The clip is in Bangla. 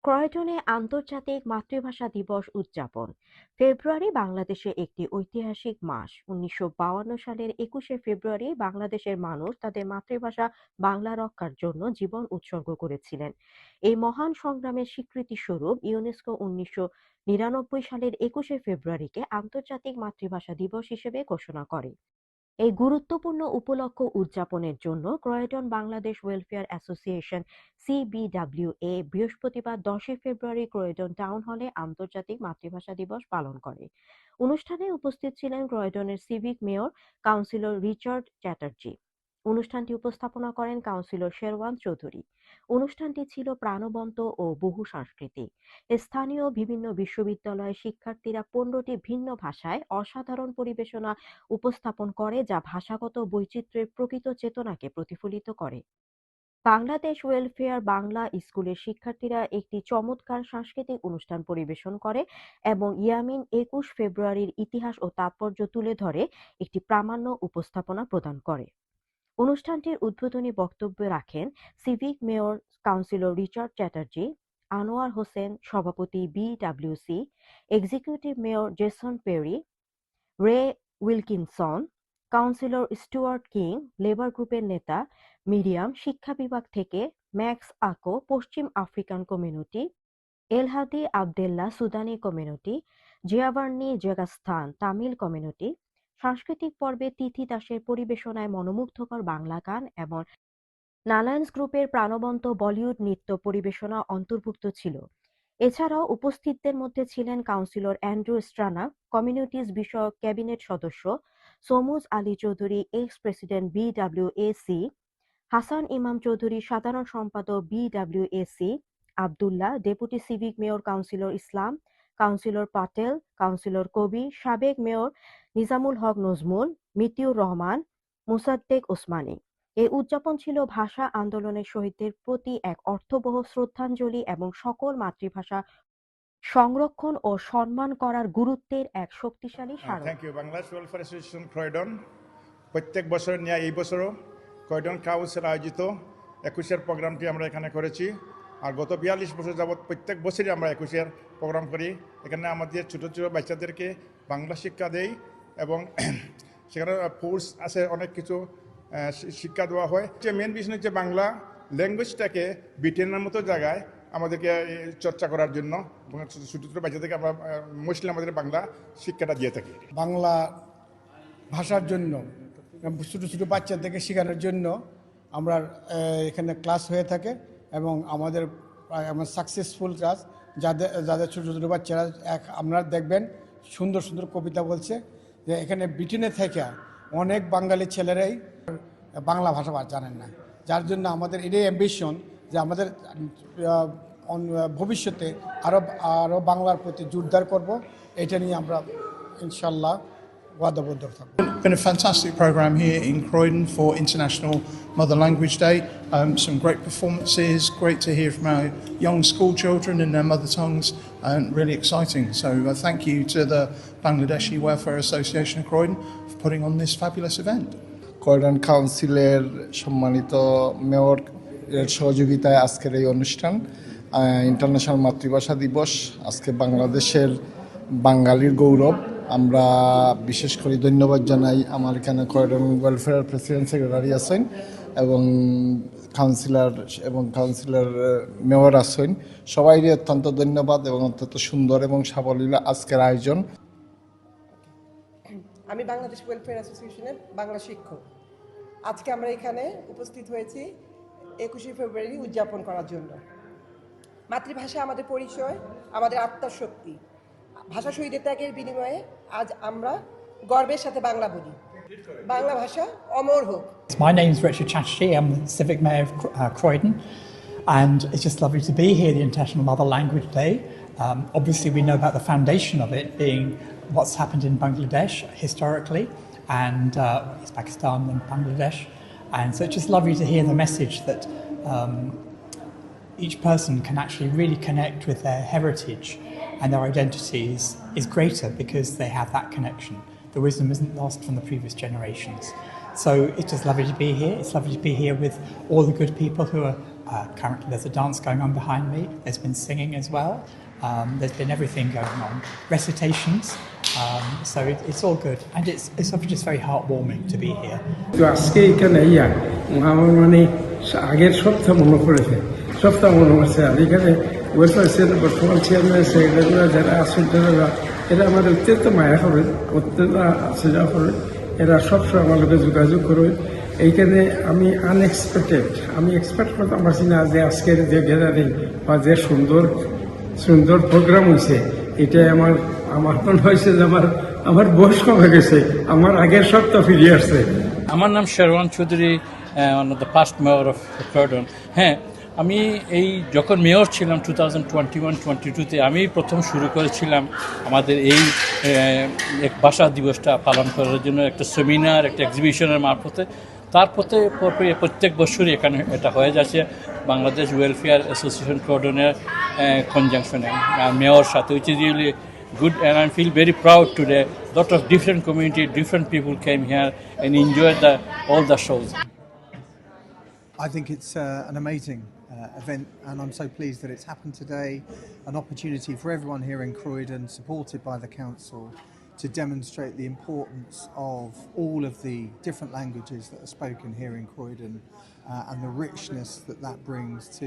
ক্রয়টনে আন্তর্জাতিক মাতৃভাষা দিবস উদযাপন। ফেব্রুয়ারি বাংলাদেশে একটি ঐতিহাসিক মাস। ১৯৫২ সালের ২১শে ফেব্রুয়ারি বাংলাদেশের মানুষ তাদের মাতৃভাষা বাংলা রক্ষার জন্য জীবন উৎসর্গ করেছিলেন। এই মহান সংগ্রামের স্বীকৃতি স্বরূপ ইউনেস্কো ১৯৯৯ সালের ২১শে ফেব্রুয়ারিকে আন্তর্জাতিক মাতৃভাষা দিবস হিসেবে ঘোষণা করে। এই গুরুত্বপূর্ণ উপলক্ষ উদযাপনের জন্য ক্রয়টন বাংলাদেশ ওয়েলফেয়ার অ্যাসোসিয়েশন সিবিডব্লিউএ বৃহস্পতিবার ১০ ফেব্রুয়ারি ক্রয়টন টাউন হলে আন্তর্জাতিক মাতৃভাষা দিবস পালন করে। অনুষ্ঠানে উপস্থিত ছিলেন ক্রয়টনের civic mayor councillor Richard Chatterjee. অনুষ্ঠানটি উপস্থাপনা করেন কাউন্সিলর শেরওয়ান চৌধুরী। অনুষ্ঠানটি ছিল প্রাণবন্ত ও বহু সাংস্কৃতিক। স্থানীয় বিভিন্ন বিশ্ববিদ্যালয়ের শিক্ষার্থীরা ১৫টি ভিন্ন ভাষায় অসাধারণ পরিবেশনা উপস্থাপন করে, যা ভাষাগত বৈচিত্র্যের প্রকৃত চেতনাকে প্রতিফলিত করে। বাংলাদেশ ওয়েলফেয়ার বাংলা স্কুলের শিক্ষার্থীরা একটি চমৎকার সাংস্কৃতিক অনুষ্ঠান পরিবেশন করে এবং ইয়ামিন ২১ ফেব্রুয়ারির ইতিহাস ও তাৎপর্য তুলে ধরে একটি প্রামাণ্য উপস্থাপনা প্রদান করে। অনুষ্ঠানটির উদ্বোধনী বক্তব্য রাখেন civic mayor councillor Richard Chatterjee, Anwar Hossain সভাপতি BWC, executive mayor Jason Perry, Ray Wilkinson, councillor Stuart King, Labour গ্রুপের নেতা মিরিয়াম, শিক্ষা বিভাগ থেকে ম্যাক্স আকো, পশ্চিম আফ্রিকান কমিউনিটি, এলহাদি আবদেল্লা সুদানি কমিউনিটি, জিয়াভার্নি জেগাস্থান তামিল কমিউনিটি। সাংস্কৃতিক পর্বে তিথি দাসের পরিবেশনায় মনোমুগ্ধকর বাংলা গান এবং নালান্স গ্রুপের প্রাণবন্ত বলিউড নৃত্য পরিবেশনা অন্তর্ভুক্ত ছিল। এছাড়াও উপস্থিতদের মধ্যে ছিলেন কাউন্সিলর অ্যান্ড্রু স্ট্রানা, কমিউনিটিজ বিষয়ক ক্যাবিনেট সদস্য সোমুজ Ali Chowdhury, ex president BWAC, Hasan Imam Chowdhury, সাধারণ সম্পাদক BWAC, Abdullah, deputy civic mayor councillor Islam, councillor Patel, councillor কবি, সাবেক মেয়র নিজামুল হক নজমুল, মিতিউর রহমান, মুসাদ্দেক ওসমানী। এই উদযাপন ছিল ভাষা আন্দোলনের শহীদদের প্রতি এক অর্থবহ শ্রদ্ধাঞ্জলি এবং সকল মাতৃভাষা সংরক্ষণ ও সম্মান করার গুরুত্বের এক শক্তিশালী স্মারক। Thank you. Bangladesh welfare association Croydon প্রত্যেক বছর নিয়ে এই বছরও ক্রয়ডন কাউন্সিল আয়োজিত ২১এর প্রোগ্রামটি আমরা এখানে করেছি। আর গত ৪২ বছর যাবৎ প্রত্যেক বছরই আমরা ২১এর প্রোগ্রাম করি। এখানে আমাদের ছোটো ছোটো বাচ্চাদেরকে বাংলা শিক্ষা দেই এবং সেখানে কোর্স আছে, অনেক কিছু শিক্ষা দেওয়া হয়। যে মেন বিষয় হচ্ছে বাংলা ল্যাঙ্গুয়েজটাকে ব্রিটেনের মতো জায়গায় আমাদেরকে চর্চা করার জন্য ছোটো ছোটো বাচ্চাদেরকে আমরা মোস্টলি আমাদের বাংলা শিক্ষাটা দিয়ে থাকি। বাংলা ভাষার জন্য ছোটো ছোটো বাচ্চাদেরকে শেখানোর জন্য আমরা এখানে ক্লাস হয়ে থাকে এবং আমার সাকসেসফুল ক্লাস, যাদের ছোটো ছোটো বাচ্চারা আপনারা দেখবেন সুন্দর সুন্দর কবিতা বলছে। যে এখানে ব্রিটেনে থেকে অনেক বাঙালি ছেলেরাই বাংলা ভাষা জানেন না, যার জন্য আমাদের এটাই অ্যাম্বিশন যে আমাদের ভবিষ্যতে আরও বাংলার প্রতি জোরদার করব। এটা নিয়ে আমরা ইনশাল্লাহ ওয়াদাবদ্ধ থাকব। It's been a fantastic programme here in Croydon for International Mother Language Day. Some great performances, great to hear from our young school children in their mother tongues, and really exciting. So thank you to the Bangladeshi Welfare Association of Croydon for putting on this fabulous event. Croydon কাউন্সিলের সম্মানিত মেয়র এর সহযোগিতায় আজকের এই অনুষ্ঠান ইন্টারন্যাশনাল মাতৃভাষা দিবস। আজকে বাংলাদেশের বাঙালির গৌরব। আমরা বিশেষ করে ধন্যবাদ জানাই আমার এখানে ক্রয়ডন ওয়েলফেয়ার প্রেসিডেন্ট সেক্রেটারি আছেন এবং কাউন্সিলর মেয়র আছেন। সবাইরই অত্যন্ত ধন্যবাদ এবং অত্যন্ত সুন্দর এবং সাবলীল আজকের আয়োজন। আমি বাংলাদেশ ওয়েলফেয়ার অ্যাসোসিয়েশনের বাংলা শিক্ষক। আজকে আমরা এখানে উপস্থিত হয়েছি ২১শে ফেব্রুয়ারি উদযাপন করার জন্য। মাতৃভাষা আমাদের পরিচয়, আমাদের আত্মার শক্তি। ভাষা শহীদের ত্যাগের বিনিময়ে আজ আমরা গর্বের সাথে বাংলা বলি। বাংলা ভাষা অমর হোক। My name is Richard Chatterjee. I'm the Civic Mayor of Croydon, and it's just lovely to be here, the International Mother Language Day. Obviously, we know about the foundation of it being what's happened in Bangladesh historically, and it's Pakistan and Bangladesh. And so it's just lovely to hear the message that each person can actually really connect with their heritage and their identities is greater because they have that connection. The wisdom isn't lost from the previous generations. So it's just lovely to be here. It's lovely to be here with all the good people who are Currently, there's a dance going on behind me. There's been singing as well. There's been everything going on. Recitations. So it's all good. And it's just very heartwarming to be here. তো আজকে এখানে আমার মানে আগের সপ্তাহ মনে পড়েছে আর এখানে ওয়েলফেয়ার সেন্টার বর্তমান চেয়ারম্যান সেক্রেটারিরা যারা আছেন তারা এরা আমাদের অত্যন্ত মায়া করেন, অত্যন্ত সেজা করেন। এরা সবসময় আমার লোকের যোগাযোগ করেন। এইখানে আমি আমি এক্সপেক্ট করতাম পারছি না যে আজকের যে গ্যাদারিং বা যে সুন্দর প্রোগ্রাম হয়েছে, এটাই আমার মনে হয়েছে যে আমার বয়স কমে গেছে, আমার আগের সপ্তাহ ফিরে আসছে। আমার নাম Sherwan Chowdhury, one of the past mayor of Croydon. হ্যাঁ, আমি এই যখন মেয়র ছিলাম 2021-22-তে আমি প্রথম শুরু করেছিলাম আমাদের এই এক ভাষা দিবসটা পালন করার জন্য একটা সেমিনার, একটা এক্সিবিশনের মারফতে। তারপরে প্রত্যেক বছরই এখানে এটা হয়ে যাচ্ছে বাংলাদেশ ওয়েলফেয়ার অ্যাসোসিয়েশন ক্রয়ডনের কনজাংশনে মেয়র সাথে, which is really good, and I feel very proud today. Lot of different community, different people came here and enjoyed all the shows. I think it's an amazing event, and I'm so pleased that it's happened today. An opportunity for everyone here in Croydon, supported by the council, to demonstrate the importance of all of the different languages that are spoken here in Croydon and the richness that brings to